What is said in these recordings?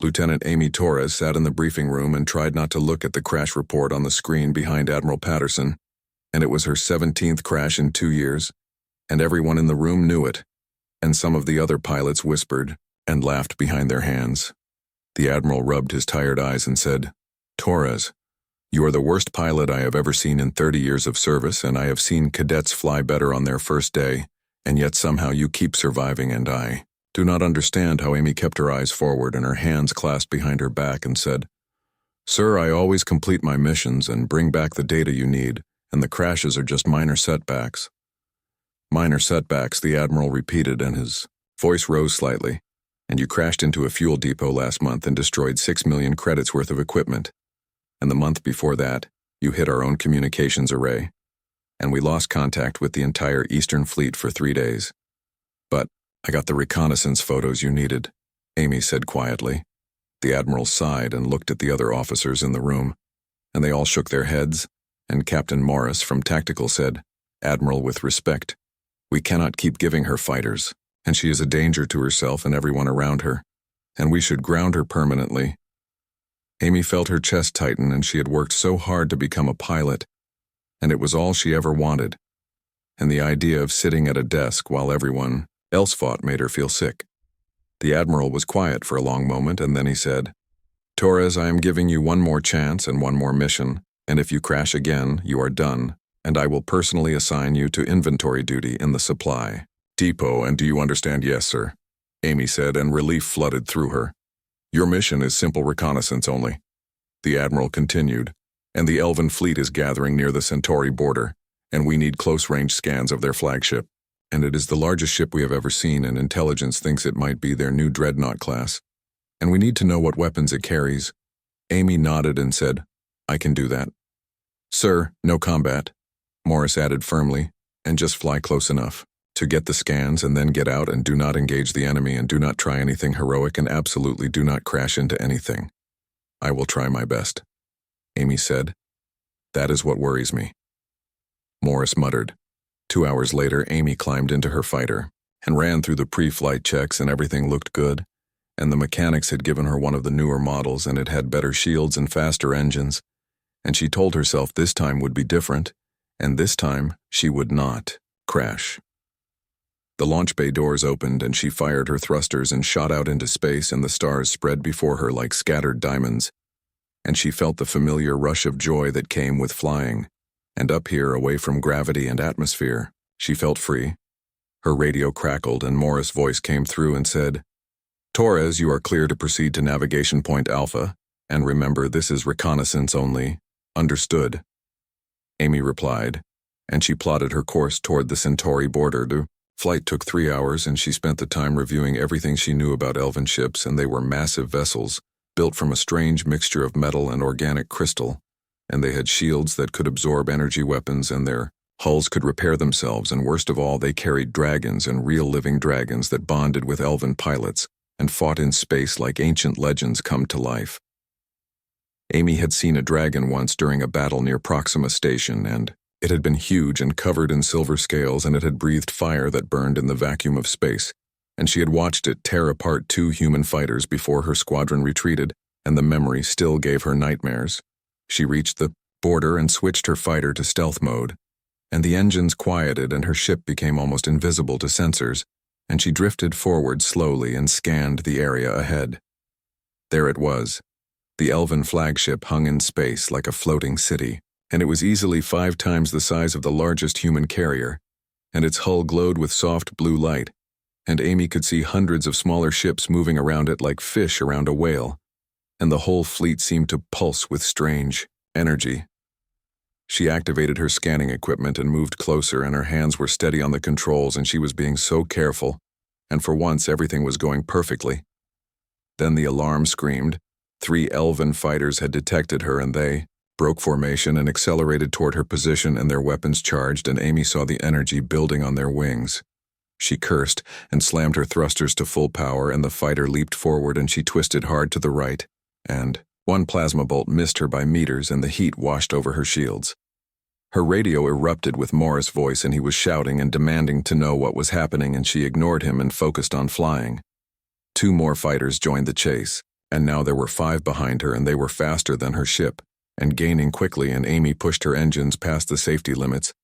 Lieutenant Amy Torres sat in the briefing room and tried not to look at the crash report on the screen behind Admiral Patterson, and it was her 17th crash in 2 years, and everyone in the room knew it, and some of the other pilots whispered and laughed behind their hands. The Admiral rubbed his tired eyes and said, "Torres, you are the worst pilot I have ever seen in 30 years of service, and I have seen cadets fly better on their first day, and yet somehow you keep surviving, and I do not understand how." Amy kept her eyes forward and her hands clasped behind her back and said, "Sir, I always complete my missions and bring back the data you need, and the crashes are just minor setbacks." "Minor setbacks," the Admiral repeated, and his voice rose slightly. "And you crashed into a fuel depot last month and destroyed 6 million credits worth of equipment. And the month before that, you hit our own communications array, and we lost contact with the entire Eastern Fleet for 3 days. But I got the reconnaissance photos you needed," Amy said quietly. The Admiral sighed and looked at the other officers in the room, and they all shook their heads, and Captain Morris from Tactical said, "Admiral, with respect, we cannot keep giving her fighters, and she is a danger to herself and everyone around her, and we should ground her permanently." Amy felt her chest tighten, and she had worked so hard to become a pilot, and it was all she ever wanted, and the idea of sitting at a desk while everyone else fought made her feel sick. The Admiral was quiet for a long moment, and then he said, "Torres, I am giving you one more chance and one more mission, and if you crash again, you are done, and I will personally assign you to inventory duty in the supply depot." "And do you understand?" "Yes, sir," Amy said, and relief flooded through her. "Your mission is simple reconnaissance only." The Admiral continued, "And the Elven fleet is gathering near the Centauri border, and we need close-range scans of their flagship. And it is the largest ship we have ever seen, and intelligence thinks it might be their new dreadnought class. And we need to know what weapons it carries." Amy nodded and said, "I can do that." "Sir, no combat," Morris added firmly, "and just fly close enough to get the scans and then get out, and do not engage the enemy, and do not try anything heroic, and absolutely do not crash into anything." "I will try my best," Amy said. "That is what worries me." Morris muttered. 2 hours later, Amy climbed into her fighter and ran through the pre-flight checks, and everything looked good, and the mechanics had given her one of the newer models, and it had better shields and faster engines, and she told herself this time would be different, and this time she would not crash. The launch bay doors opened, and she fired her thrusters and shot out into space, and the stars spread before her like scattered diamonds, and she felt the familiar rush of joy that came with flying. And up here, away from gravity and atmosphere, she felt free. Her radio crackled, and Morris' voice came through and said, "Torres, you are clear to proceed to Navigation Point Alpha, and remember, this is reconnaissance only. Understood?" Amy replied, and she plotted her course toward the Centauri border. The flight took 3 hours, and she spent the time reviewing everything she knew about Elven ships, and they were massive vessels, built from a strange mixture of metal and organic crystal, and they had shields that could absorb energy weapons, and their hulls could repair themselves, and worst of all, they carried dragons, and real living dragons that bonded with Elven pilots and fought in space like ancient legends come to life. Amy had seen a dragon once during a battle near Proxima Station, and it had been huge and covered in silver scales, and it had breathed fire that burned in the vacuum of space, and she had watched it tear apart 2 human fighters before her squadron retreated, and the memory still gave her nightmares. She reached the border and switched her fighter to stealth mode, and the engines quieted and her ship became almost invisible to sensors, and she drifted forward slowly and scanned the area ahead. There it was. The Elven flagship hung in space like a floating city, and it was easily 5 times the size of the largest human carrier, and its hull glowed with soft blue light, and Amy could see hundreds of smaller ships moving around it like fish around a whale, and the whole fleet seemed to pulse with strange energy. She activated her scanning equipment and moved closer, and her hands were steady on the controls, and she was being so careful, and for once everything was going perfectly. Then the alarm screamed. 3 Elven fighters had detected her, and they broke formation and accelerated toward her position, and their weapons charged, and Amy saw the energy building on their wings. She cursed and slammed her thrusters to full power, and the fighter leaped forward, and she twisted hard to the right, and one plasma bolt missed her by meters, and the heat washed over her shields. Her radio erupted with Morris' voice, and he was shouting and demanding to know what was happening, and she ignored him and focused on flying. 2 more fighters joined the chase, And now there were 5 behind her, and they were faster than her ship, and gaining quickly, and Amy pushed her engines past the safety limits,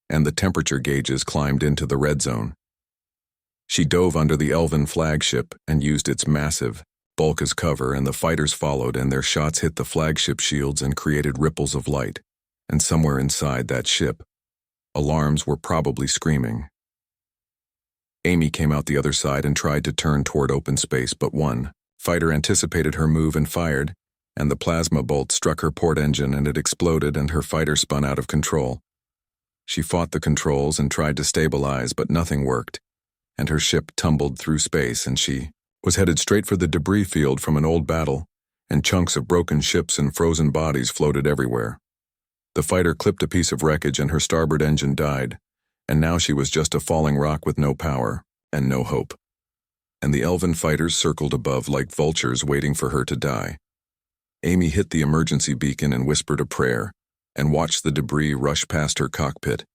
and the temperature gauges climbed into the red zone. She dove under the elven flagship and used its massive bulk as cover, and the fighters followed, and their shots hit the flagship shields and created ripples of light. And somewhere inside that ship, alarms were probably screaming. Amy came out the other side and tried to turn toward open space, but one fighter anticipated her move and fired, and the plasma bolt struck her port engine and it exploded, and her fighter spun out of control. She fought the controls and tried to stabilize, but nothing worked, and her ship tumbled through space, and she was headed straight for the debris field from an old battle, and chunks of broken ships and frozen bodies floated everywhere. The fighter clipped a piece of wreckage and her starboard engine died, and now she was just a falling rock with no power and no hope. And the elven fighters circled above like vultures waiting for her to die. Amy hit the emergency beacon and whispered a prayer, and watched the debris rush past her cockpit,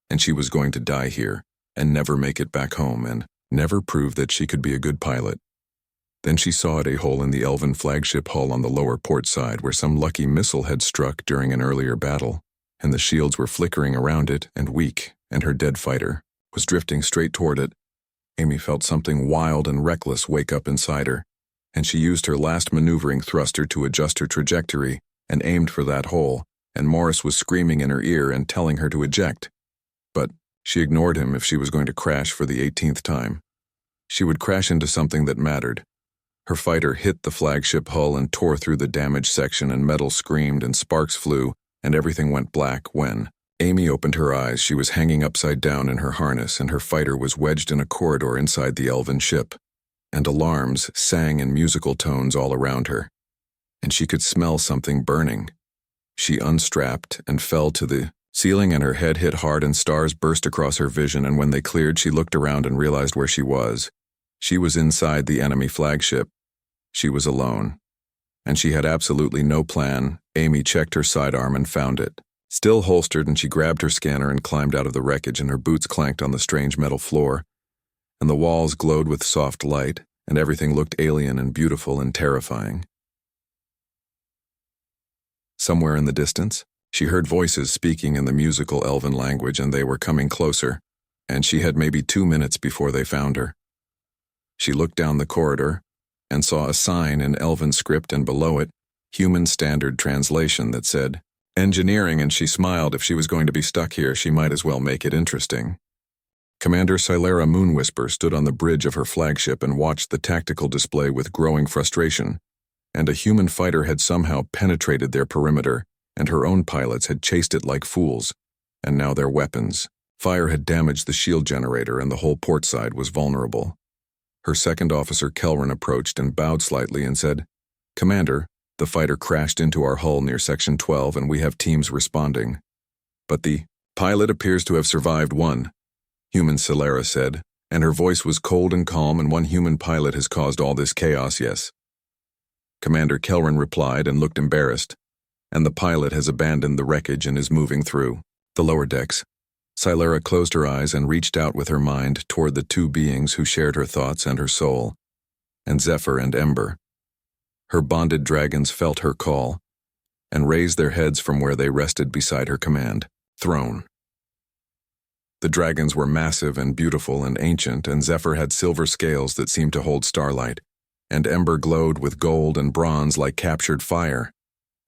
and she was going to die here, and never make it back home, and never prove that she could be a good pilot. Then she saw a hole in the elven flagship hull on the lower port side where some lucky missile had struck during an earlier battle, and the shields were flickering around it and weak, and her dead fighter was drifting straight toward it. Amy felt something wild and reckless wake up inside her, and she used her last maneuvering thruster to adjust her trajectory and aimed for that hole, and Morris was screaming in her ear and telling her to eject. But she ignored him if she was going to crash for the 18th time. She would crash into something that mattered. Her fighter hit the flagship hull and tore through the damaged section, and metal screamed and sparks flew, and everything went black when Amy opened her eyes. She was hanging upside down in her harness, and her fighter was wedged in a corridor inside the elven ship, and alarms sang in musical tones all around her, and she could smell something burning. She unstrapped and fell to the ceiling, and her head hit hard, and stars burst across her vision, and when they cleared, she looked around and realized where she was. She was inside the enemy flagship. She was alone, and she had absolutely no plan. Amy checked her sidearm and found it still holstered, and she grabbed her scanner and climbed out of the wreckage, and her boots clanked on the strange metal floor, and the walls glowed with soft light, and everything looked alien and beautiful and terrifying. Somewhere in the distance, she heard voices speaking in the musical elven language, and they were coming closer, and she had maybe 2 minutes before they found her. She looked down the corridor and saw a sign in elven script, and below it, human standard translation that said, "Engineering," and she smiled. If she was going to be stuck here, she might as well make it interesting. Commander Silera Moonwhisper stood on the bridge of her flagship and watched the tactical display with growing frustration, and a human fighter had somehow penetrated their perimeter, and her own pilots had chased it like fools, and now their weapons. Fire had damaged the shield generator, and the whole port side was vulnerable. Her second officer Kelrin approached and bowed slightly and said, "Commander, the fighter crashed into our hull near Section 12, and we have teams responding. But the pilot appears to have survived." "One," human Silera said, and her voice was cold and calm. "And one human pilot has caused all this chaos, yes?" Commander Kelrin replied and looked embarrassed. "And the pilot has abandoned the wreckage and is moving through the lower decks." Silera closed her eyes and reached out with her mind toward the 2 beings who shared her thoughts and her soul, and Zephyr and Ember. Her bonded dragons felt her call and raised their heads from where they rested beside her command throne. The dragons were massive and beautiful and ancient, and Zephyr had silver scales that seemed to hold starlight, and Ember glowed with gold and bronze like captured fire,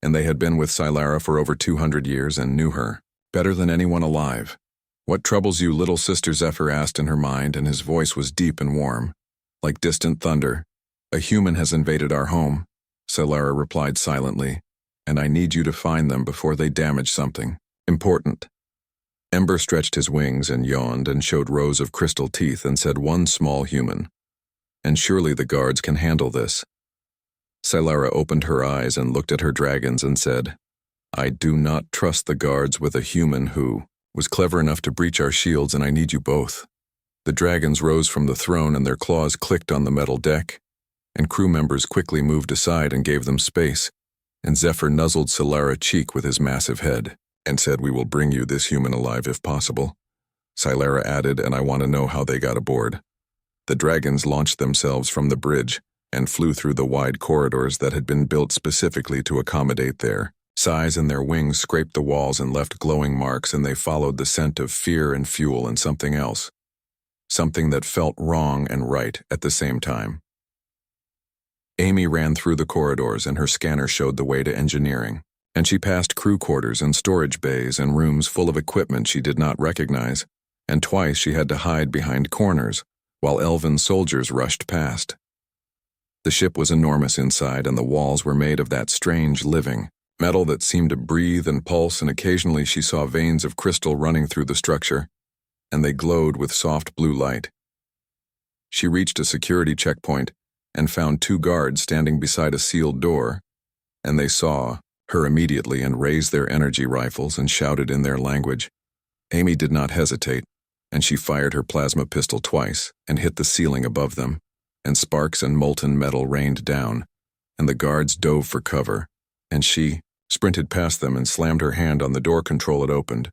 and they had been with Silera for over 200 years and knew her better than anyone alive. "What troubles you, little sister?" Zephyr asked in her mind, and his voice was deep and warm, like distant thunder. "A human has invaded our home," Silera replied silently, "and I need you to find them before they damage something important." Ember stretched his wings and yawned and showed rows of crystal teeth and said, "One small human. And surely the guards can handle this." Silera opened her eyes and looked at her dragons and said, "I do not trust the guards with a human who was clever enough to breach our shields, and I need you both." The dragons rose from the throne, and their claws clicked on the metal deck, and crew members quickly moved aside and gave them space, and Zephyr nuzzled Silera's cheek with his massive head and said, "We will bring you this human alive if possible." Silera added, "And I want to know how they got aboard." The dragons launched themselves from the bridge, and flew through the wide corridors that had been built specifically to accommodate their size, and their wings scraped the walls and left glowing marks, and they followed the scent of fear and fuel and something else, something that felt wrong and right at the same time. Amy ran through the corridors, and her scanner showed the way to engineering, and she passed crew quarters and storage bays and rooms full of equipment she did not recognize, and twice she had to hide behind corners while elven soldiers rushed past. The ship was enormous inside, and the walls were made of that strange living metal that seemed to breathe and pulse, and occasionally she saw veins of crystal running through the structure, and they glowed with soft blue light. She reached a security checkpoint and found 2 guards standing beside a sealed door, and they saw her immediately and raised their energy rifles and shouted in their language. Amy did not hesitate, and she fired her plasma pistol twice and hit the ceiling above them, and sparks and molten metal rained down, and the guards dove for cover, and she sprinted past them and slammed her hand on the door control it opened.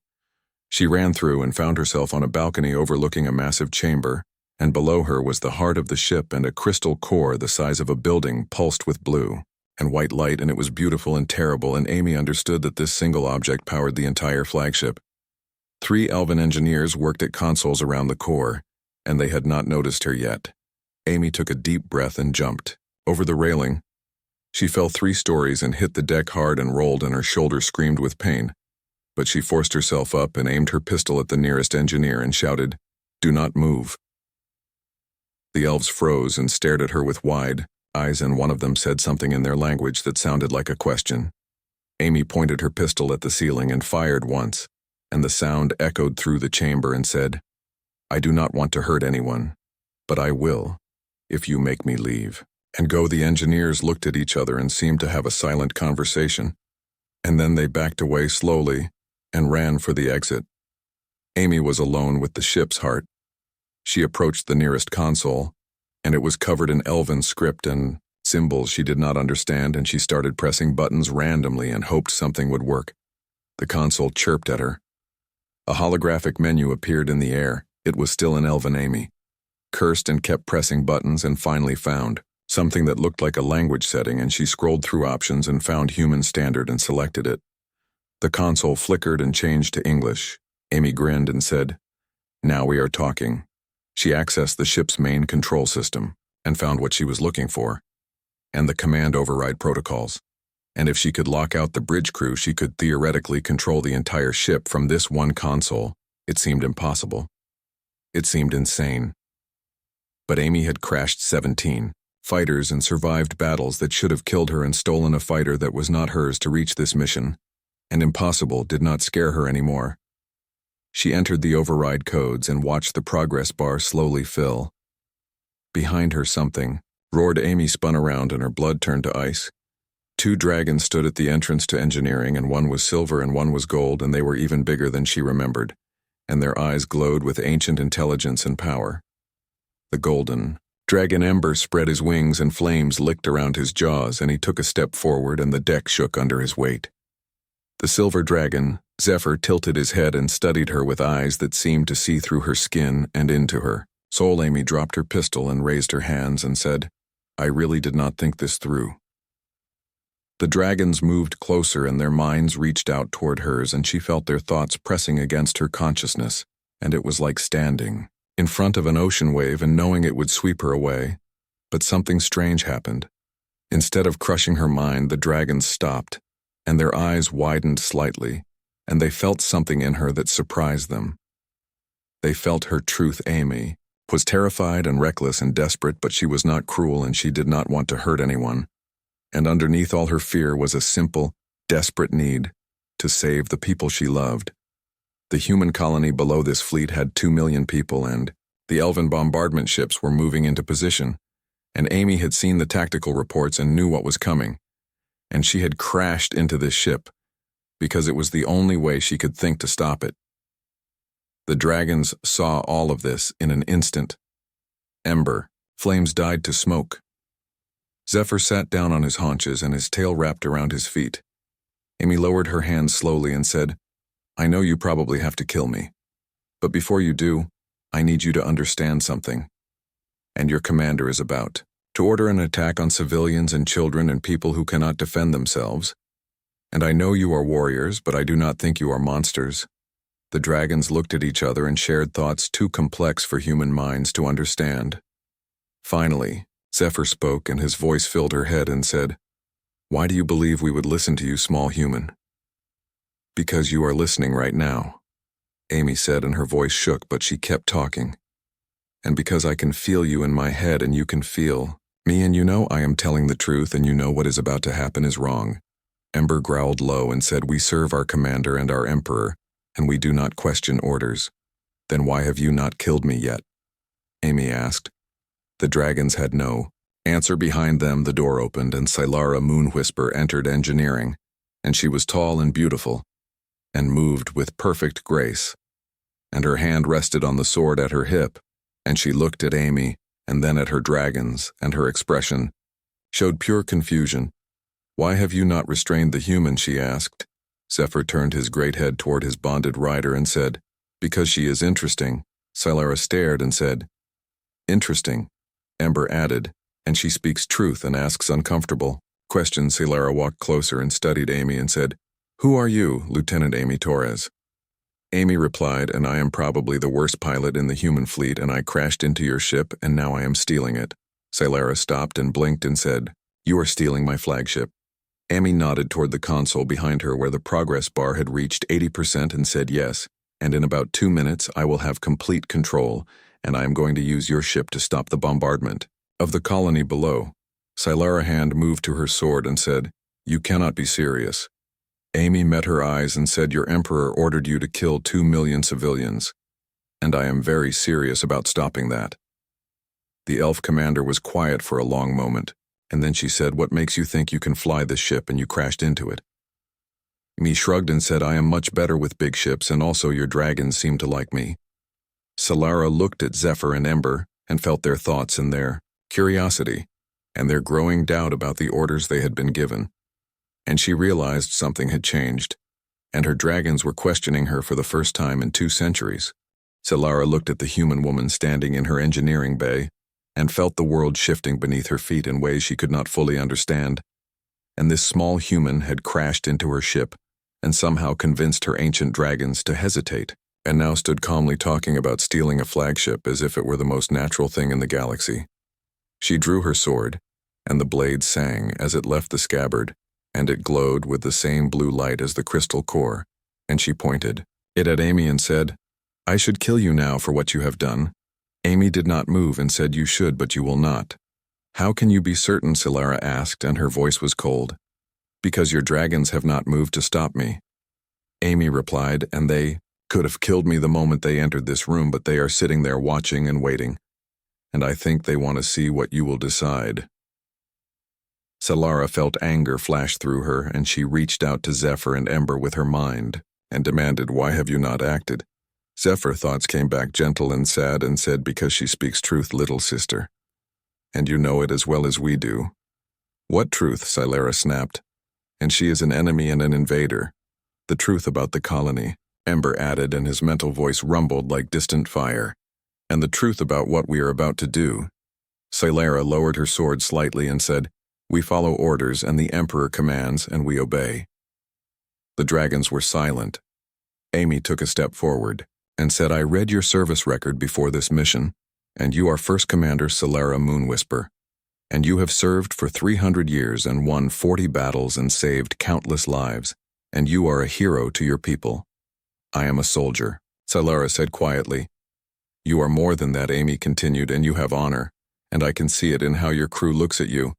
She ran through and found herself on a balcony overlooking a massive chamber, and below her was the heart of the ship, and a crystal core the size of a building pulsed with blue and white light, and it was beautiful and terrible, and Amy understood that this single object powered the entire flagship. 3 elven engineers worked at consoles around the core, and they had not noticed her yet. Amy took a deep breath and jumped over the railing. She fell 3 stories and hit the deck hard and rolled, and her shoulder screamed with pain. But she forced herself up and aimed her pistol at the nearest engineer and shouted, "Do not move." The elves froze and stared at her with wide eyes, and one of them said something in their language that sounded like a question. Amy pointed her pistol at the ceiling and fired once, and the sound echoed through the chamber and said, "I do not want to hurt anyone, but I will, if you make me leave." And go. The engineers looked at each other and seemed to have a silent conversation, and then they backed away slowly and ran for the exit. Amy was alone with the ship's heart. She approached the nearest console, and it was covered in elven script and symbols she did not understand, and she started pressing buttons randomly and hoped something would work. The console chirped at her. A holographic menu appeared in the air. It was still in elven. Amy cursed and kept pressing buttons and finally found something that looked like a language setting, and she scrolled through options and found Human Standard and selected it. The console flickered and changed to English. Amy grinned and said, "Now we are talking." She accessed the ship's main control system and found what she was looking for, and the command override protocols. And if she could lock out the bridge crew, she could theoretically control the entire ship from this one console. It seemed impossible. It seemed insane. But Amy had crashed 17 fighters and survived battles that should have killed her and stolen a fighter that was not hers to reach this mission, and impossible did not scare her anymore. She entered the override codes and watched the progress bar slowly fill. Behind her something roared. Amy spun around and her blood turned to ice. 2 dragons stood at the entrance to engineering, and one was silver and one was gold, and they were even bigger than she remembered, and their eyes glowed with ancient intelligence and power. The golden dragon Ember spread his wings and flames licked around his jaws, and he took a step forward and the deck shook under his weight. The silver dragon, Zephyr, tilted his head and studied her with eyes that seemed to see through her skin and into her soul. Amy dropped her pistol and raised her hands and said, "I really did not think this through." The dragons moved closer and their minds reached out toward hers, and she felt their thoughts pressing against her consciousness, and it was like standing in front of an ocean wave and knowing it would sweep her away. But something strange happened. Instead of crushing her mind, the dragons stopped, and their eyes widened slightly, and they felt something in her that surprised them. They felt her truth. Amy was terrified and reckless and desperate, but she was not cruel, and she did not want to hurt anyone. And underneath all her fear was a simple, desperate need to save the people she loved. The human colony below this fleet had 2 million people, and the elven bombardment ships were moving into position, and Amy had seen the tactical reports and knew what was coming, and she had crashed into this ship because it was the only way she could think to stop it. The dragons saw all of this in an instant. Ember, flames died to smoke. Zephyr sat down on his haunches and his tail wrapped around his feet. Amy lowered her hands slowly and said, "I know you probably have to kill me, but before you do, I need you to understand something. And your commander is about to order an attack on civilians and children and people who cannot defend themselves. And I know you are warriors, but I do not think you are monsters." The dragons looked at each other and shared thoughts too complex for human minds to understand. Finally, Zephyr spoke, and his voice filled her head and said, "Why do you believe we would listen to you, small human?" "Because you are listening right now," Amy said, and her voice shook, but she kept talking. "And because I can feel you in my head and you can feel me, and you know I am telling the truth, and you know what is about to happen is wrong." Ember growled low and said, "We serve our commander and our emperor, and we do not question orders." "Then why have you not killed me yet?" Amy asked. The dragons had no answer. Behind them, the door opened, and Silara Moonwhisper entered engineering, and she was tall and beautiful, and moved with perfect grace. And her hand rested on the sword at her hip, and she looked at Amy, and then at her dragons, and her expression showed pure confusion. "Why have you not restrained the human?" she asked. Zephyr turned his great head toward his bonded rider and said, "Because she is interesting." Silara stared and said, "Interesting," Ember added, "and she speaks truth and asks uncomfortable questions." Silara walked closer and studied Amy and said, "Who are you, Lieutenant Amy Torres?" Amy replied, "And I am probably the worst pilot in the human fleet, and I crashed into your ship, and now I am stealing it." Silara stopped and blinked and said, "You are stealing my flagship." Amy nodded toward the console behind her where the progress bar had reached 80% and said, "Yes, and in about 2 minutes I will have complete control, and I am going to use your ship to stop the bombardment of the colony below." Silara hand moved to her sword and said, "You cannot be serious." Amy met her eyes and said, "Your emperor ordered you to kill 2 million civilians, and I am very serious about stopping that." The elf commander was quiet for a long moment, and then she said, "What makes you think you can fly this ship and you crashed into it?" Amy shrugged and said, "I am much better with big ships, and also your dragons seem to like me." Silara looked at Zephyr and Ember and felt their thoughts and their curiosity and their growing doubt about the orders they had been given. And she realized something had changed, and her dragons were questioning her for the first time in 2 centuries. Silara looked at the human woman standing in her engineering bay and felt the world shifting beneath her feet in ways she could not fully understand. And this small human had crashed into her ship and somehow convinced her ancient dragons to hesitate, and now stood calmly talking about stealing a flagship as if it were the most natural thing in the galaxy. She drew her sword, and the blade sang as it left the scabbard, and it glowed with the same blue light as the crystal core, and she pointed it at Amy and said, "I should kill you now for what you have done." Amy did not move and said, "You should, but you will not." "How can you be certain?" Silara asked, and her voice was cold. "Because your dragons have not moved to stop me," Amy replied, "and they could have killed me the moment they entered this room, but they are sitting there watching and waiting, and I think they want to see what you will decide." Silara felt anger flash through her, and she reached out to Zephyr and Ember with her mind and demanded, "Why have you not acted?" Zephyr's thoughts came back gentle and sad and said, "Because she speaks truth, little sister. And you know it as well as we do." "What truth?" Silara snapped. "And she is an enemy and an invader. The truth about the colony," Ember added, and his mental voice rumbled like distant fire. "And the truth about what we are about to do." Silara lowered her sword slightly and said, "We follow orders, and the Emperor commands, and we obey." The dragons were silent. Amy took a step forward and said, "I read your service record before this mission, and you are First Commander Silara Moonwhisper, and you have served for 300 years and won 40 battles and saved countless lives, and you are a hero to your people." "I am a soldier," Silara said quietly. "You are more than that," Amy continued, "and you have honor, and I can see it in how your crew looks at you,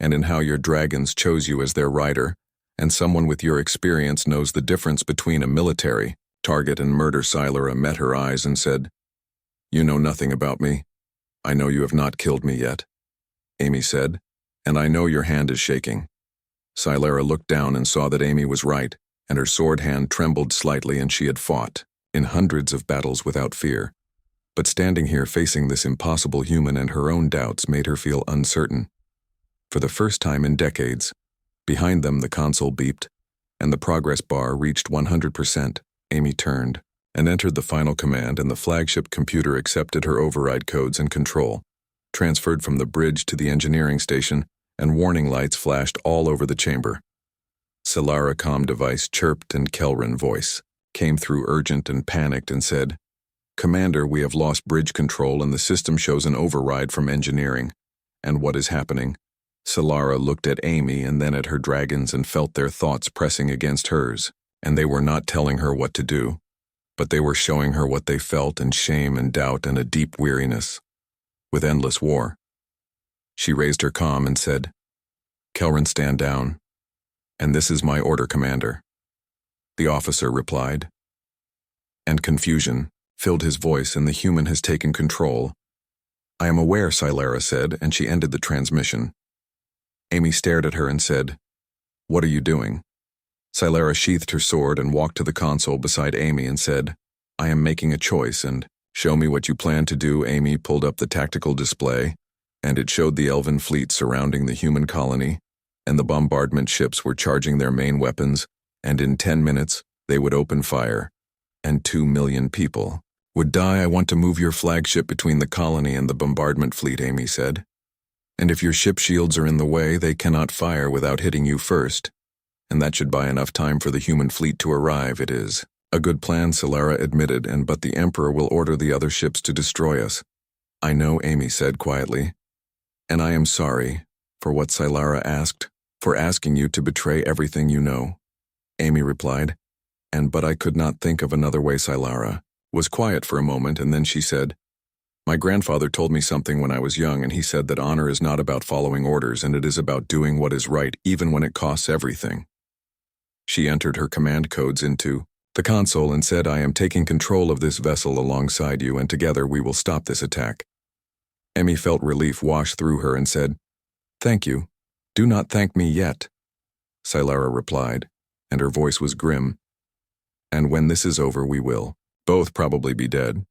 and in how your dragons chose you as their rider, and someone with your experience knows the difference between a military target and murder." Silara met her eyes and said, "You know nothing about me. I know you have not killed me yet," Amy said, "and I know your hand is shaking." Silara looked down and saw that Amy was right, and her sword hand trembled slightly, and she had fought in hundreds of battles without fear. But standing here facing this impossible human and her own doubts made her feel uncertain. For the first time in decades, behind them the console beeped, and the progress bar reached 100%. Amy turned and entered the final command, and the flagship computer accepted her override codes and control. transferred from the bridge to the engineering station, and warning lights flashed all over the chamber. Solara comm device chirped and Kelrin voice came through urgent and panicked and said, "Commander, we have lost bridge control and the system shows an override from engineering. And what is happening?" Solara looked at Amy and then at her dragons and felt their thoughts pressing against hers, and they were not telling her what to do, but they were showing her what they felt and shame and doubt and a deep weariness, with endless war. She raised her comm and said, "Kelrin, stand down. And this is my order, Commander." The officer replied. And confusion filled his voice and the human has taken control. "I am aware," Solara said, and she ended the transmission. Amy stared at her and said, "What are you doing?" Solara sheathed her sword and walked to the console beside Amy and said, "I am making a choice and show me what you plan to do." Amy pulled up the tactical display, and it showed the elven fleet surrounding the human colony, and the bombardment ships were charging their main weapons, and in 10 minutes they would open fire, and 2 million people would die. "I want to move your flagship between the colony and the bombardment fleet," Amy said. "And if your ship shields are in the way, they cannot fire without hitting you first. And that should buy enough time for the human fleet to arrive." "It is a good plan," Solara admitted, but the Emperor will order the other ships to destroy us." "I know," Amy said quietly. "And I am sorry for what Solara asked, for asking you to betray everything you know." Amy replied, but I could not think of another way." Solara was quiet for a moment, and then she said, "My grandfather told me something when I was young, and he said that honor is not about following orders, and it is about doing what is right, even when it costs everything." She entered her command codes into the console and said, "I am taking control of this vessel alongside you, and together we will stop this attack." Amy felt relief wash through her and said, "Thank you. Do not thank me yet," Solara replied, and her voice was grim. "And when this is over, we will both probably be dead."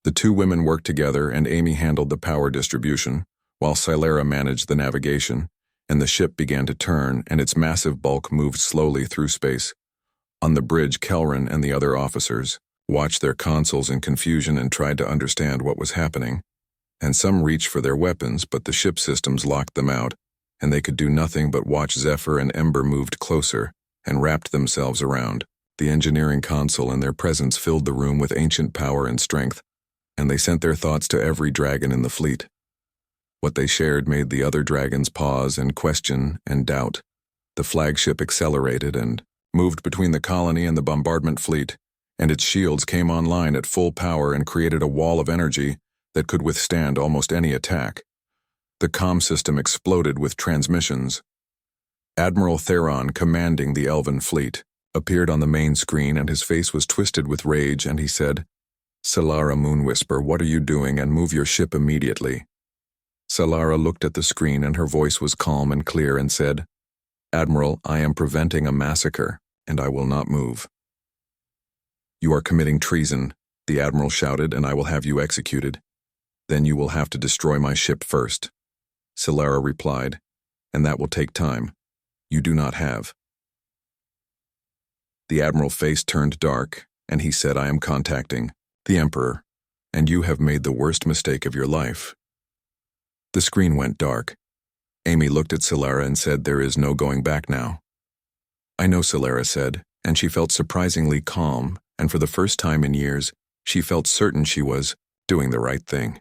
The two women worked together, and Amy handled the power distribution, while Solara managed the navigation, and the ship began to turn, and its massive bulk moved slowly through space. On the bridge, Kelrin and the other officers watched their consoles in confusion and tried to understand what was happening. And some reached for their weapons, but the ship systems locked them out, and they could do nothing but watch. Zephyr and Ember moved closer and wrapped themselves around the engineering console, and their presence filled the room with ancient power and strength, and they sent their thoughts to every dragon in the fleet. What they shared made the other dragons pause and question and doubt. The flagship accelerated and moved between the colony and the bombardment fleet, and its shields came online at full power and created a wall of energy that could withstand almost any attack. The comm system exploded with transmissions. Admiral Theron, commanding the Elven fleet, appeared on the main screen, and his face was twisted with rage, and he said, "Solara Moonwhisper, what are you doing, and move your ship immediately." Solara looked at the screen, and her voice was calm and clear and said, "Admiral, I am preventing a massacre, and I will not move." "You are committing treason," the Admiral shouted, "and I will have you executed. Then you will have to destroy my ship first," Solara replied, "and that will take time. You do not have." The Admiral's face turned dark, and he said, "I am contacting the Emperor, and you have made the worst mistake of your life." The screen went dark. Amy looked at Solara and said, "There is no going back now." "I know," Solara said, and she felt surprisingly calm, and for the first time in years, she felt certain she was doing the right thing.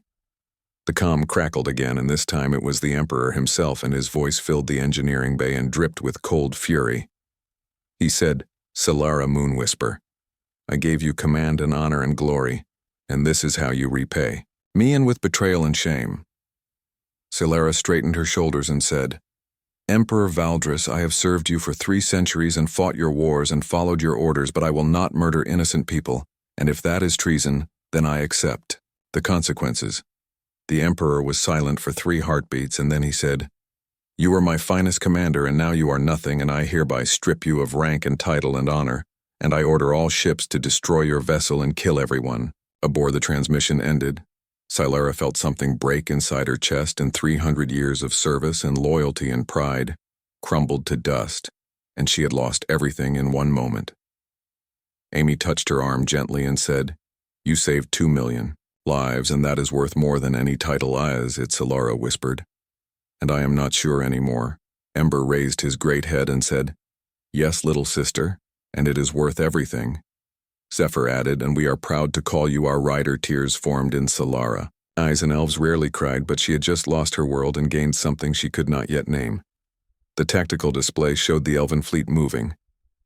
The comm crackled again, and this time it was the Emperor himself, and his voice filled the engineering bay and dripped with cold fury. He said, "Solara Moonwhisper, I gave you command and honor and glory, and this is how you repay me, and with betrayal and shame." Solara straightened her shoulders and said, "Emperor Valdris, I have served you for 3 centuries and fought your wars and followed your orders, but I will not murder innocent people, and if that is treason, then I accept the consequences." The Emperor was silent for 3 heartbeats, and then he said, "You were my finest commander, and now you are nothing, and I hereby strip you of rank and title and honor, and I order all ships to destroy your vessel and kill everyone." Aboard the transmission ended. Solara felt something break inside her chest, and 300 years of service and loyalty and pride crumbled to dust, and she had lost everything in one moment. Amy touched her arm gently and said, "You saved 2 million. Lives, and that is worth more than any title as it, Solara whispered. And I am not sure anymore. Ember raised his great head and said, Yes, little sister, and it is worth everything. Zephyr added, and we are proud to call you our rider. Tears formed in Solara. Eyes and elves rarely cried, but she had just lost her world and gained something she could not yet name. The tactical display showed the elven fleet moving,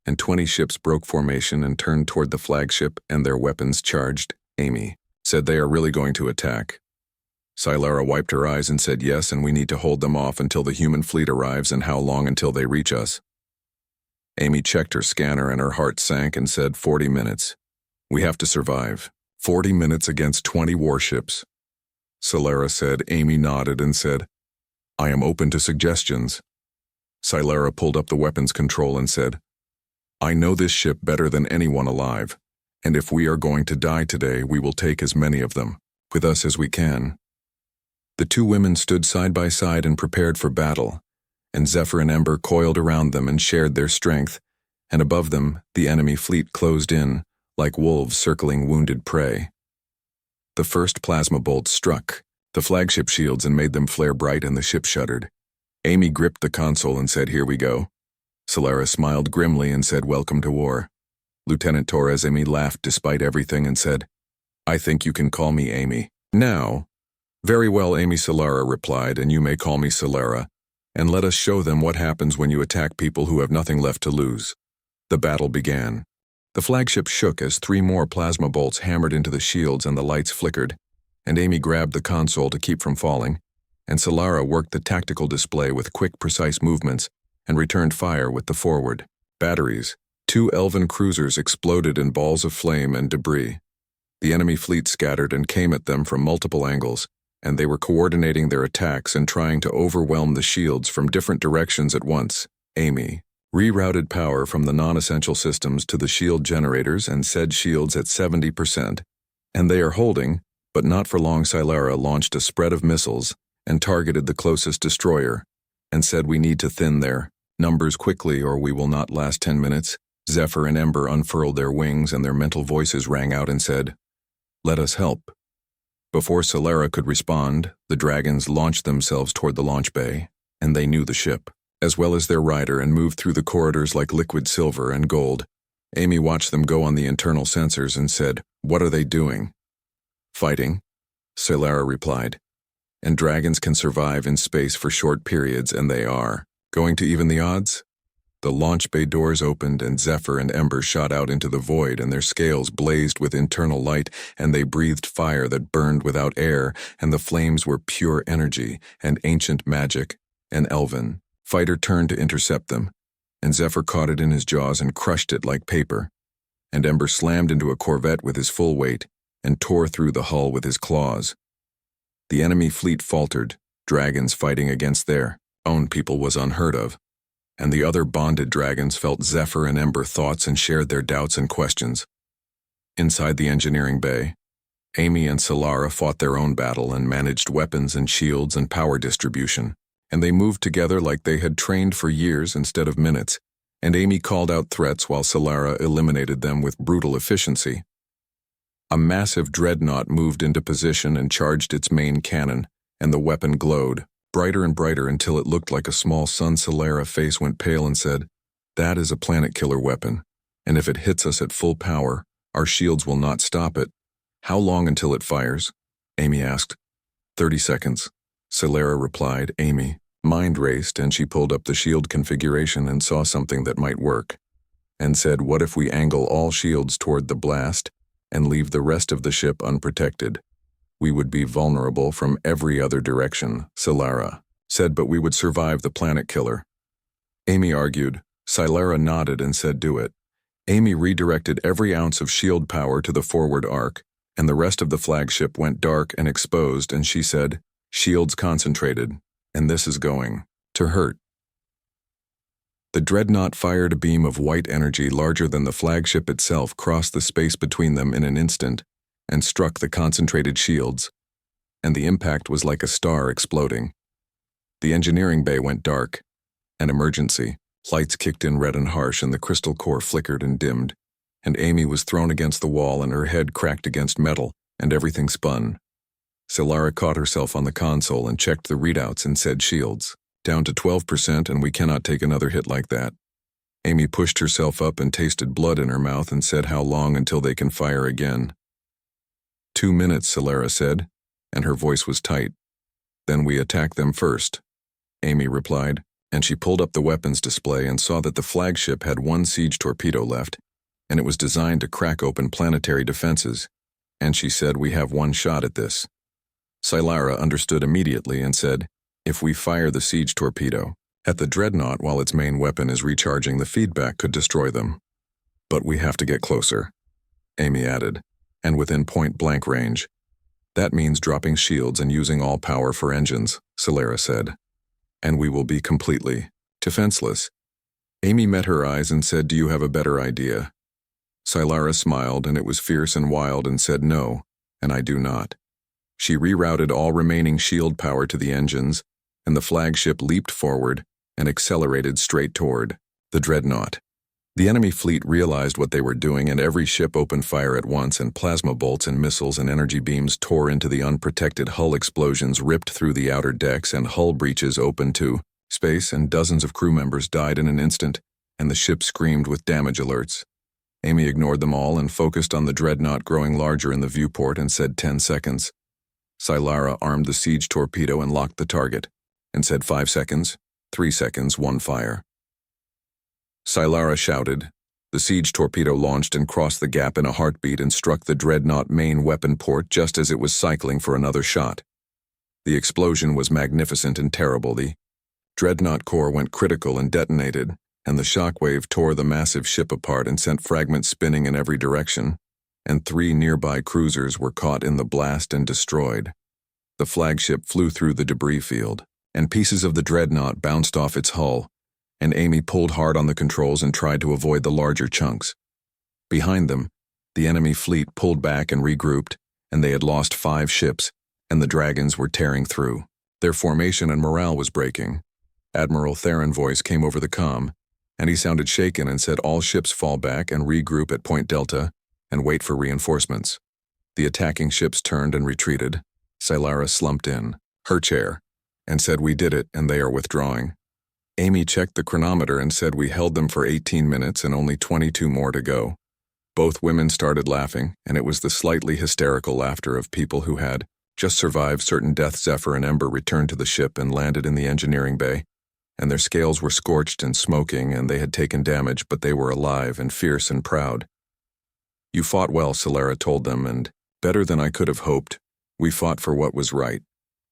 and 20 ships broke formation and turned toward the flagship, and their weapons charged. Amy said they are really going to attack. Solara wiped her eyes and said yes, and we need to hold them off until the human fleet arrives, and how long until they reach us? Amy checked her scanner and her heart sank and said 40 minutes. We have to survive. 40 minutes against 20 warships. Solara said. Amy nodded and said, I am open to suggestions. Solara pulled up the weapons control and said, I know this ship better than anyone alive, and if we are going to die today, we will take as many of them with us as we can. The two women stood side by side and prepared for battle, and Zephyr and Ember coiled around them and shared their strength, and above them the enemy fleet closed in, like wolves circling wounded prey. The first plasma bolt struck the flagship shields and made them flare bright, and the ship shuddered. Amy gripped the console and said, Here we go. Solara smiled grimly and said, Welcome to war. Lieutenant Torres Amy laughed despite everything and said, I think you can call me Amy. Now? Very well, Amy, Solara replied, and you may call me Solara, and let us show them what happens when you attack people who have nothing left to lose. The battle began. The flagship shook as 3 more plasma bolts hammered into the shields and the lights flickered, and Amy grabbed the console to keep from falling, and Solara worked the tactical display with quick, precise movements and returned fire with the forward batteries. 2 elven cruisers exploded in balls of flame and debris. The enemy fleet scattered and came at them from multiple angles, and they were coordinating their attacks and trying to overwhelm the shields from different directions at once. Amy rerouted power from the non-essential systems to the shield generators and said shields at 70%, and they are holding, but not for long. Solara launched a spread of missiles and targeted the closest destroyer, and said we need to thin their numbers quickly or we will not last 10 minutes. Zephyr and Ember unfurled their wings and their mental voices rang out and said, Let us help. Before Solara could respond, the dragons launched themselves toward the launch bay, and they knew the ship, as well as their rider, and moved through the corridors like liquid silver and gold. Amy watched them go on the internal sensors and said, What are they doing? Fighting, Solara replied. And dragons can survive in space for short periods, and they are. Going to even the odds? The launch bay doors opened, and Zephyr and Ember shot out into the void, and their scales blazed with internal light, and they breathed fire that burned without air, and the flames were pure energy and ancient magic. An elven fighter turned to intercept them, and Zephyr caught it in his jaws and crushed it like paper, and Ember slammed into a corvette with his full weight and tore through the hull with his claws. The enemy fleet faltered. Dragons fighting against their own people was unheard of, and the other bonded dragons felt Zephyr and Ember thoughts and shared their doubts and questions. Inside the engineering bay, Amy and Solara fought their own battle and managed weapons and shields and power distribution, and they moved together like they had trained for years instead of minutes, and Amy called out threats while Solara eliminated them with brutal efficiency. A massive dreadnought moved into position and charged its main cannon, and the weapon glowed, brighter and brighter until it looked like a small sun. Solara's face went pale and said, That is a planet-killer weapon, and if it hits us at full power, our shields will not stop it. How long until it fires? Amy asked. 30 seconds, Solara replied. Amy mind raced, and she pulled up the shield configuration and saw something that might work, and said, What if we angle all shields toward the blast and leave the rest of the ship unprotected? We would be vulnerable from every other direction, Solara said, but we would survive the planet killer. Amy argued. Solara nodded and said, Do it. Amy redirected every ounce of shield power to the forward arc, and the rest of the flagship went dark and exposed, and she said, Shields concentrated, and this is going to hurt. The dreadnought fired a beam of white energy larger than the flagship itself, crossed the space between them in an instant, and struck the concentrated shields, and the impact was like a star exploding. The engineering bay went dark. An emergency. Lights kicked in red and harsh, and the crystal core flickered and dimmed, and Amy was thrown against the wall and her head cracked against metal, and everything spun. Solara caught herself on the console and checked the readouts and said shields. Down to 12% and we cannot take another hit like that. Amy pushed herself up and tasted blood in her mouth and said how long until they can fire again. 2 minutes, Solara said, and her voice was tight. Then we attack them first, Amy replied, and she pulled up the weapons display and saw that the flagship had 1 siege torpedo left, and it was designed to crack open planetary defenses, and she said we have 1 shot at this. Solara understood immediately and said, if we fire the siege torpedo at the dreadnought while its main weapon is recharging, the feedback could destroy them. But we have to get closer, Amy added, and within point-blank range. That means dropping shields and using all power for engines, Solara said. And we will be completely defenseless. Amy met her eyes and said, do you have a better idea? Solara smiled, and it was fierce and wild, and said no, and I do not. She rerouted all remaining shield power to the engines, and the flagship leaped forward and accelerated straight toward the dreadnought. The enemy fleet realized what they were doing, and every ship opened fire at once, and plasma bolts and missiles and energy beams tore into the unprotected hull. Explosions ripped through the outer decks, and hull breaches opened to space, and dozens of crew members died in an instant, and the ship screamed with damage alerts. Amy ignored them all and focused on the dreadnought growing larger in the viewport and said 10 seconds. Solara armed the siege torpedo and locked the target, and said 5 seconds, 3 seconds, 1 fire. Solara shouted. The siege torpedo launched and crossed the gap in a heartbeat and struck the dreadnought main weapon port just as it was cycling for another shot. The explosion was magnificent and terrible. The dreadnought core went critical and detonated, and the shockwave tore the massive ship apart and sent fragments spinning in every direction, and 3 nearby cruisers were caught in the blast and destroyed. The flagship flew through the debris field, and pieces of the dreadnought bounced off its hull, and Amy pulled hard on the controls and tried to avoid the larger chunks. Behind them, the enemy fleet pulled back and regrouped, and they had lost 5 ships, and the dragons were tearing through. Their formation and morale was breaking. Admiral Theron's voice came over the comm, and he sounded shaken and said all ships fall back and regroup at Point Delta and wait for reinforcements. The attacking ships turned and retreated. Solara slumped in her chair and said we did it and they are withdrawing. Amy checked the chronometer and said we held them for 18 minutes and only 22 more to go. Both women started laughing, and it was the slightly hysterical laughter of people who had just survived certain deaths. Zephyr and Ember returned to the ship and landed in the engineering bay, and their scales were scorched and smoking, and they had taken damage, but they were alive and fierce and proud. You fought well, Solara told them, and better than I could have hoped. We fought for what was right,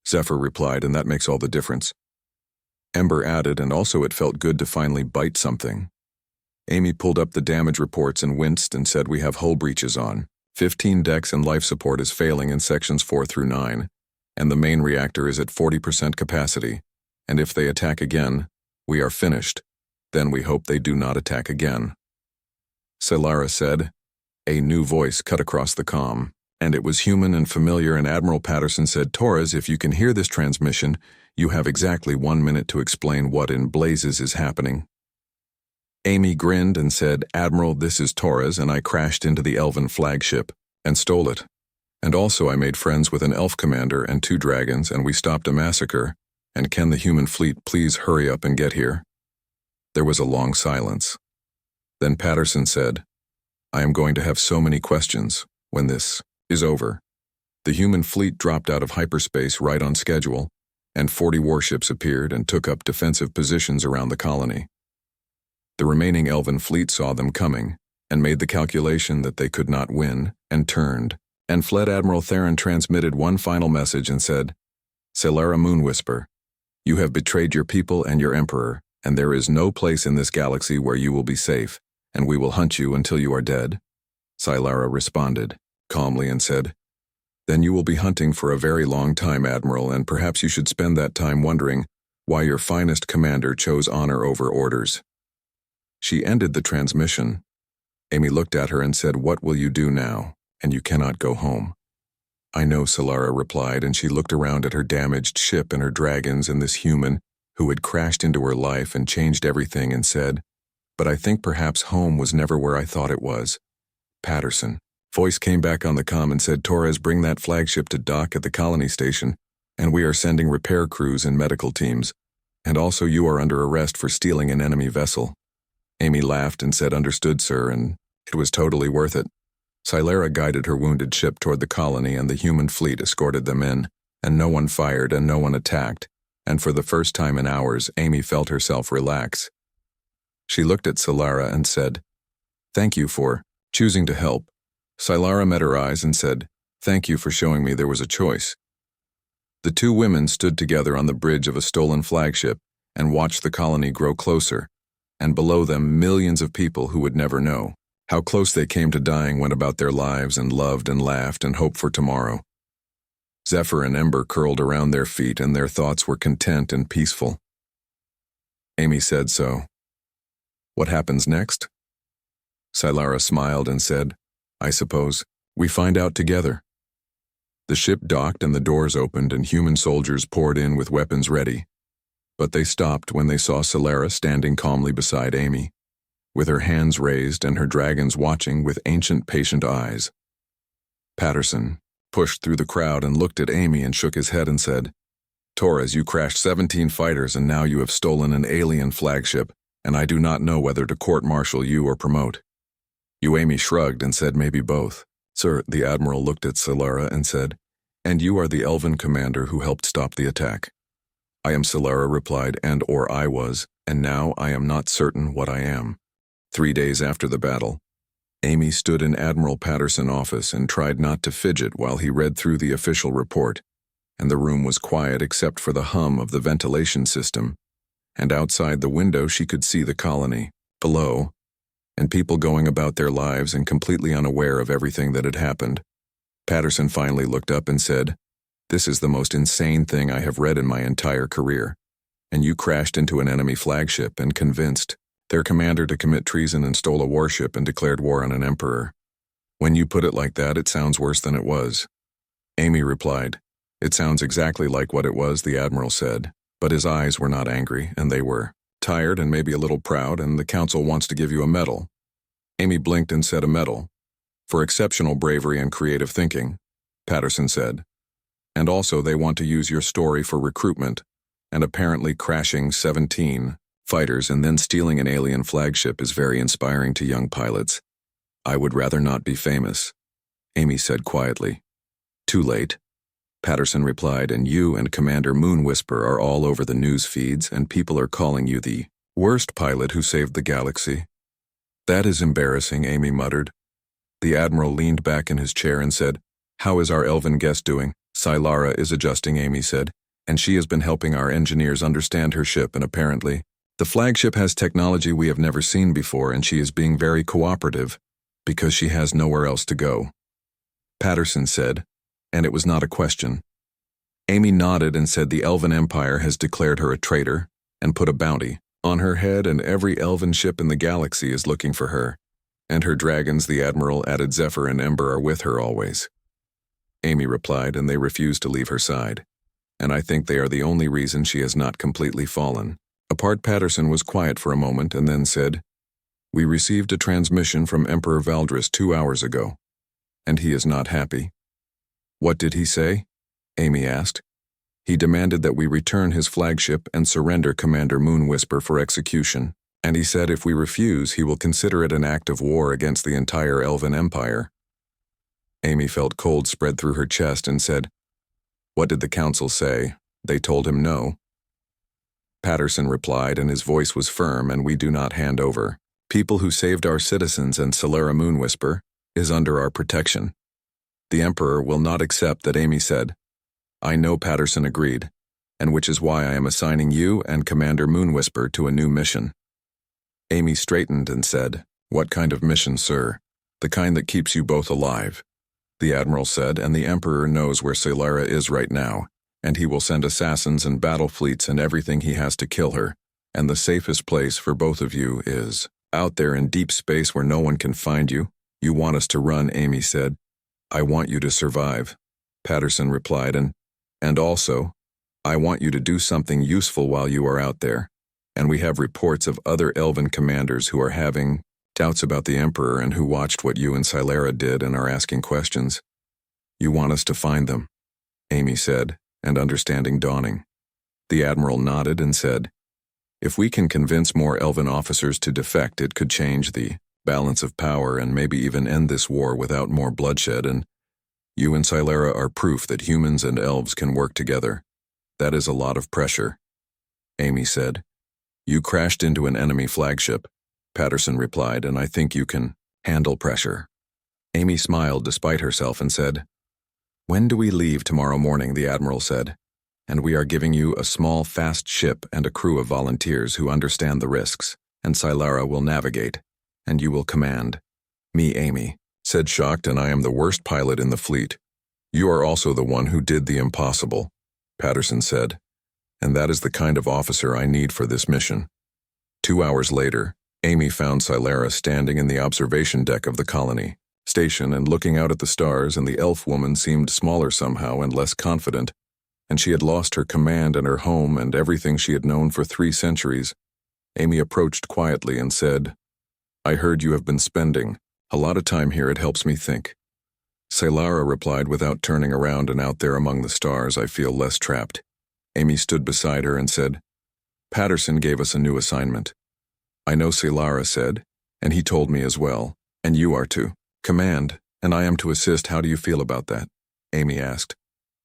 Zephyr replied, and that makes all the difference. Ember added, and also it felt good to finally bite something. Amy pulled up the damage reports and winced and said we have hull breaches on. 15 decks and life support is failing in sections 4 through 9, and the main reactor is at 40% capacity, and if they attack again, we are finished. Then we hope they do not attack again. Solara said. A new voice cut across the comm, and it was human and familiar, and Admiral Patterson said, Torres, if you can hear this transmission, you have exactly 1 minute to explain what in blazes is happening. Amy grinned and said, Admiral, this is Torres, and I crashed into the Elven flagship and stole it. And also I made friends with an elf commander and 2 dragons, and we stopped a massacre. And can the human fleet please hurry up and get here? There was a long silence. Then Patterson said, I am going to have so many questions when this is over. The human fleet dropped out of hyperspace right on schedule, and 40 warships appeared and took up defensive positions around the colony. The remaining Elven fleet saw them coming and made the calculation that they could not win and turned and fled. Admiral Theron transmitted one final message and said, Solara Moonwhisper, you have betrayed your people and your emperor, and there is no place in this galaxy where you will be safe, and we will hunt you until you are dead. Solara responded calmly and said, Then you will be hunting for a very long time, Admiral, and perhaps you should spend that time wondering why your finest commander chose honor over orders. She ended the transmission. Amy looked at her and said, What will you do now? And you cannot go home. I know, Solara replied, and she looked around at her damaged ship and her dragons and this human who had crashed into her life and changed everything and said, But I think perhaps home was never where I thought it was. Patterson, Voice came back on the comm and said, Torres, bring that flagship to dock at the colony station, and we are sending repair crews and medical teams. And also you are under arrest for stealing an enemy vessel. Amy laughed and said, understood, sir, and it was totally worth it. Silera guided her wounded ship toward the colony and the human fleet escorted them in, and no one fired and no one attacked, and for the first time in hours, Amy felt herself relax. She looked at Silera and said, thank you for choosing to help. Silera met her eyes and said, thank you for showing me there was a choice. The two women stood together on the bridge of a stolen flagship and watched the colony grow closer, and below them millions of people who would never know. How close they came to dying went about their lives and loved and laughed and hoped for tomorrow. Zephyr and Ember curled around their feet and their thoughts were content and peaceful. Amy said so. What happens next? Silera smiled and said, I suppose we find out together. The ship docked and the doors opened and human soldiers poured in with weapons ready. But they stopped when they saw Silera standing calmly beside Amy, with her hands raised and her dragons watching with ancient patient eyes. Patterson pushed through the crowd and looked at Amy and shook his head and said, Torres, you crashed 17 fighters and now you have stolen an alien flagship, and I do not know whether to court-martial you or promote. You. Amy shrugged and said maybe both. Sir, the Admiral looked at Silera and said, and you are the Elven commander who helped stop the attack. I am, Silera replied, and/or I was, and now I am not certain what I am. 3 days after the battle, Amy stood in Admiral Patterson's office and tried not to fidget while he read through the official report, and the room was quiet except for the hum of the ventilation system, and outside the window she could see the colony, below, and people going about their lives and completely unaware of everything that had happened. Patterson finally looked up and said, this is the most insane thing I have read in my entire career, and you crashed into an enemy flagship and convinced their commander to commit treason and stole a warship and declared war on an emperor. When you put it like that, it sounds worse than it was. Amy replied, it sounds exactly like what it was, the Admiral said, but his eyes were not angry, and they were tired and maybe a little proud, and the council wants to give you a medal. Amy blinked and said, a medal? For exceptional bravery and creative thinking, Patterson said. And also they want to use your story for recruitment, and apparently crashing 17 fighters and then stealing an alien flagship is very inspiring to young pilots. I would rather not be famous, Amy said quietly. Too late, Patterson replied, and you and Commander Moonwhisper are all over the news feeds and people are calling you the worst pilot who saved the galaxy. That is embarrassing, Amy muttered. The Admiral leaned back in his chair and said, how is our elven guest doing? Silera is adjusting, Amy said, and she has been helping our engineers understand her ship, and apparently, the flagship has technology we have never seen before, and she is being very cooperative because she has nowhere else to go. Patterson said, and it was not a question. Amy nodded and said the Elven Empire has declared her a traitor and put a bounty on her head, and every elven ship in the galaxy is looking for her, and her dragons, the Admiral added, Zephyr and Ember are with her always. Amy replied, and they refuse to leave her side, and I think they are the only reason she has not completely fallen. Apart, Patterson was quiet for a moment and then said, we received a transmission from Emperor Valdris 2 hours ago, and he is not happy. What did he say? Amy asked. He demanded that we return his flagship and surrender Commander Moonwhisper for execution, and he said if we refuse, he will consider it an act of war against the entire Elven Empire. Amy felt cold spread through her chest and said, what did the council say? They told him no. Patterson replied, and his voice was firm, and we do not hand over. People who saved our citizens and Silera Moonwhisper is under our protection. The Emperor will not accept that, Amy said. I know, Patterson agreed, and which is why I am assigning you and Commander Moonwhisper to a new mission. Amy straightened and said, what kind of mission, sir? The kind that keeps you both alive. The Admiral said, and the Emperor knows where Silera is right now, and he will send assassins and battle fleets and everything he has to kill her, and the safest place for both of you is out there in deep space where no one can find you. You want us to run, Amy said. I want you to survive, Patterson replied, and also, I want you to do something useful while you are out there, and we have reports of other Elven commanders who are having Doubts about the Emperor and who watched what you and Silara did and are asking questions. You want us to find them, Amy said, and understanding dawning. The Admiral nodded and said, if we can convince more Elven officers to defect, it could change the balance of power and maybe even end this war without more bloodshed, and you and Silara are proof that humans and elves can work together. That is a lot of pressure, Amy said. You crashed into an enemy flagship, Patterson replied, and I think you can handle pressure. Amy smiled despite herself and said, when do we leave tomorrow morning, the Admiral said, and we are giving you a small, fast ship and a crew of volunteers who understand the risks, and Silara will navigate, and you will command. Me, Amy, said shocked, and I am the worst pilot in the fleet. You are also the one who did the impossible, Patterson said, and that is the kind of officer I need for this mission. 2 hours later, Amy found Silara standing in the observation deck of the colony station and looking out at the stars, and the elf woman seemed smaller somehow and less confident, and she had lost her command and her home and everything she had known for 3 centuries. Amy approached quietly and said, I heard you have been spending a lot of time here. It helps me think. Silara replied without turning around, and out there among the stars I feel less trapped. Amy stood beside her and said, Patterson gave us a new assignment. I know, Silara said, and he told me as well, and you are to command, and I am to assist. How do you feel about that? Amy asked.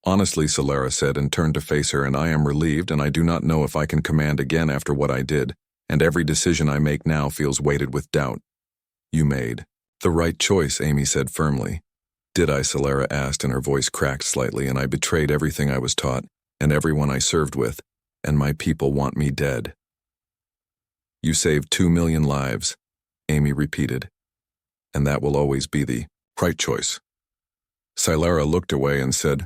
Honestly, Silara said, and turned to face her, and I am relieved, and I do not know if I can command again after what I did, and every decision I make now feels weighted with doubt. You made the right choice, Amy said firmly. Did I? Silara asked, and her voice cracked slightly, and I betrayed everything I was taught, and everyone I served with, and my people want me dead. You saved 2 million lives, Amy repeated, and that will always be the right choice. Silara looked away and said,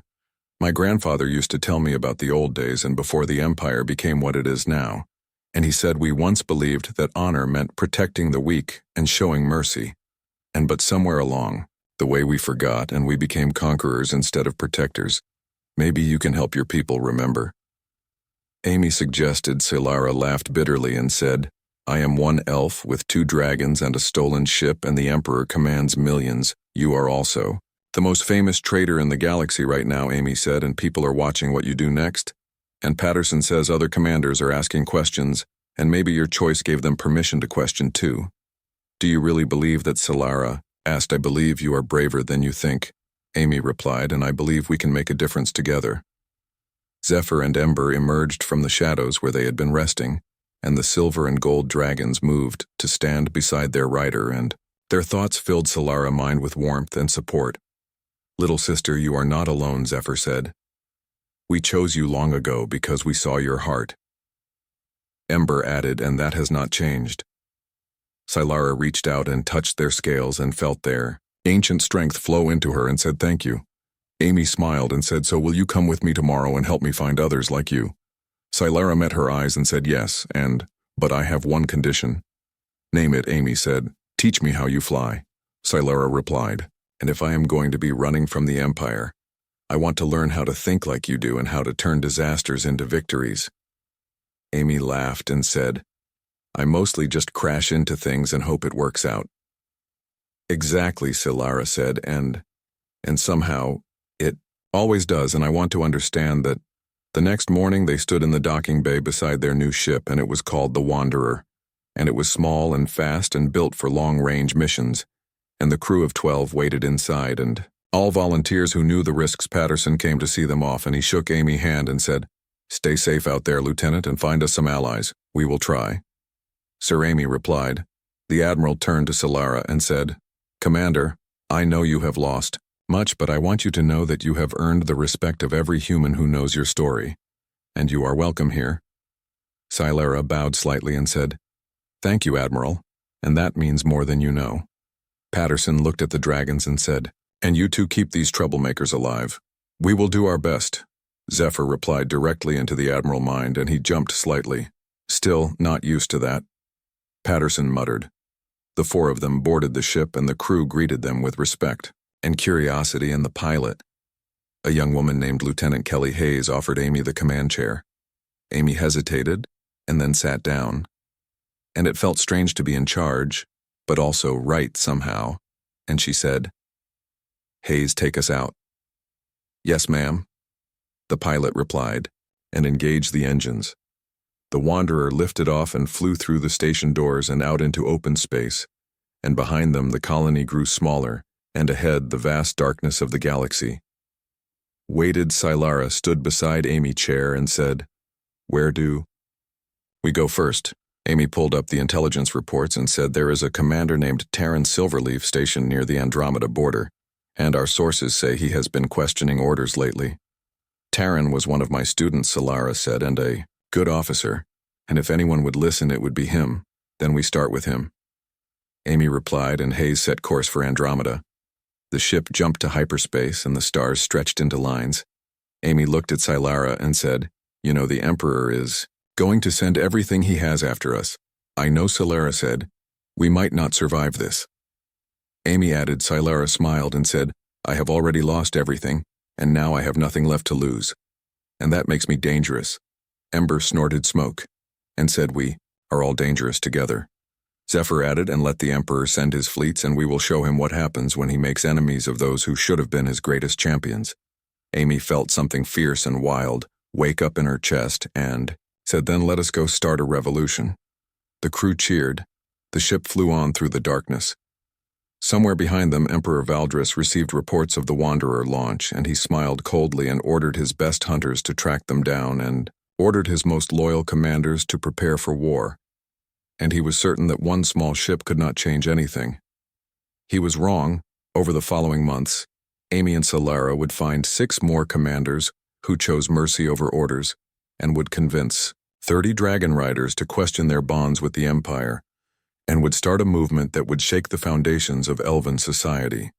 my grandfather used to tell me about the old days and before the Empire became what it is now, and he said we once believed that honor meant protecting the weak and showing mercy, but somewhere along the way we forgot and we became conquerors instead of protectors. Maybe you can help your people remember. Amy suggested. Silara laughed bitterly and said, I am one elf with 2 dragons and a stolen ship, and the Emperor commands millions. You are also the most famous trader in the galaxy right now, Amy said, and people are watching what you do next. And Patterson says other commanders are asking questions, and maybe your choice gave them permission to question too. Do you really believe that? Silara asked. I believe you are braver than you think, Amy replied, and I believe we can make a difference together. Zephyr and Ember emerged from the shadows where they had been resting, and the silver and gold dragons moved to stand beside their rider, and their thoughts filled Silara's mind with warmth and support. Little sister, you are not alone, Zephyr said. We chose you long ago because we saw your heart. Ember added, and that has not changed. Silara reached out and touched their scales and felt their ancient strength flow into her and said thank you. Amy smiled and said, so will you come with me tomorrow and help me find others like you? Silara met her eyes and said yes, but I have one condition. Name it, Amy said. Teach me how you fly. Silara replied, and if I am going to be running from the Empire, I want to learn how to think like you do and how to turn disasters into victories. Amy laughed and said, I mostly just crash into things and hope it works out. Exactly, Silara said, and somehow, it always does, and I want to understand that. The next morning they stood in the docking bay beside their new ship, and it was called the Wanderer, and it was small and fast and built for long-range missions, and the crew of 12 waited inside, and all volunteers who knew the risks. Patterson came to see them off, and he shook Amy's hand and said, Stay safe out there, Lieutenant, and find us some allies. We will try. Sir, Amy replied. The Admiral turned to Silara and said, Commander, I know you have lost much, but I want you to know that you have earned the respect of every human who knows your story, and you are welcome here. Silara bowed slightly and said, Thank you, Admiral, and that means more than you know. Patterson looked at the dragons and said, And you two keep these troublemakers alive. We will do our best. Zephyr replied directly into the Admiral's mind, and he jumped slightly. Still not used to that. Patterson muttered. The 4 of them boarded the ship, and the crew greeted them with respect and curiosity, and the pilot, a young woman named Lieutenant Kelly Hayes, offered Amy the command chair. Amy hesitated and then sat down, and it felt strange to be in charge, but also right somehow, and she said, "Hayes, take us out." "Yes, ma'am," the pilot replied, and engaged the engines. The Wanderer lifted off and flew through the station doors and out into open space, and behind them the colony grew smaller, and ahead the vast darkness of the galaxy. Weighted Silara stood beside Amy's chair and said, "Where do we go first?" Amy pulled up the intelligence reports and said there is a commander named Terran Silverleaf stationed near the Andromeda border, and our sources say he has been questioning orders lately. Terran was one of my students, Silara said, and a good officer, and if anyone would listen it would be him. Then we start with him. Amy replied, and Hayes set course for Andromeda. The ship jumped to hyperspace and the stars stretched into lines. Amy looked at Silara and said, "You know, the Emperor is going to send everything he has after us." "I know," Silara said. "We might not survive this." Amy added. Silara smiled and said, "I have already lost everything, and now I have nothing left to lose. And that makes me dangerous." Ember snorted smoke and said, "We are all dangerous together." Zephyr added, "And let the Emperor send his fleets and we will show him what happens when he makes enemies of those who should have been his greatest champions." Amy felt something fierce and wild wake up in her chest and said, "Then let us go start a revolution." The crew cheered. The ship flew on through the darkness. Somewhere behind them, Emperor Valdris received reports of the Wanderer launch, and he smiled coldly and ordered his best hunters to track them down and ordered his most loyal commanders to prepare for war. And he was certain that one small ship could not change anything. He was wrong. Over the following months, Amy and Silara would find 6 more commanders who chose mercy over orders and would convince 30 dragon riders to question their bonds with the Empire and would start a movement that would shake the foundations of elven society.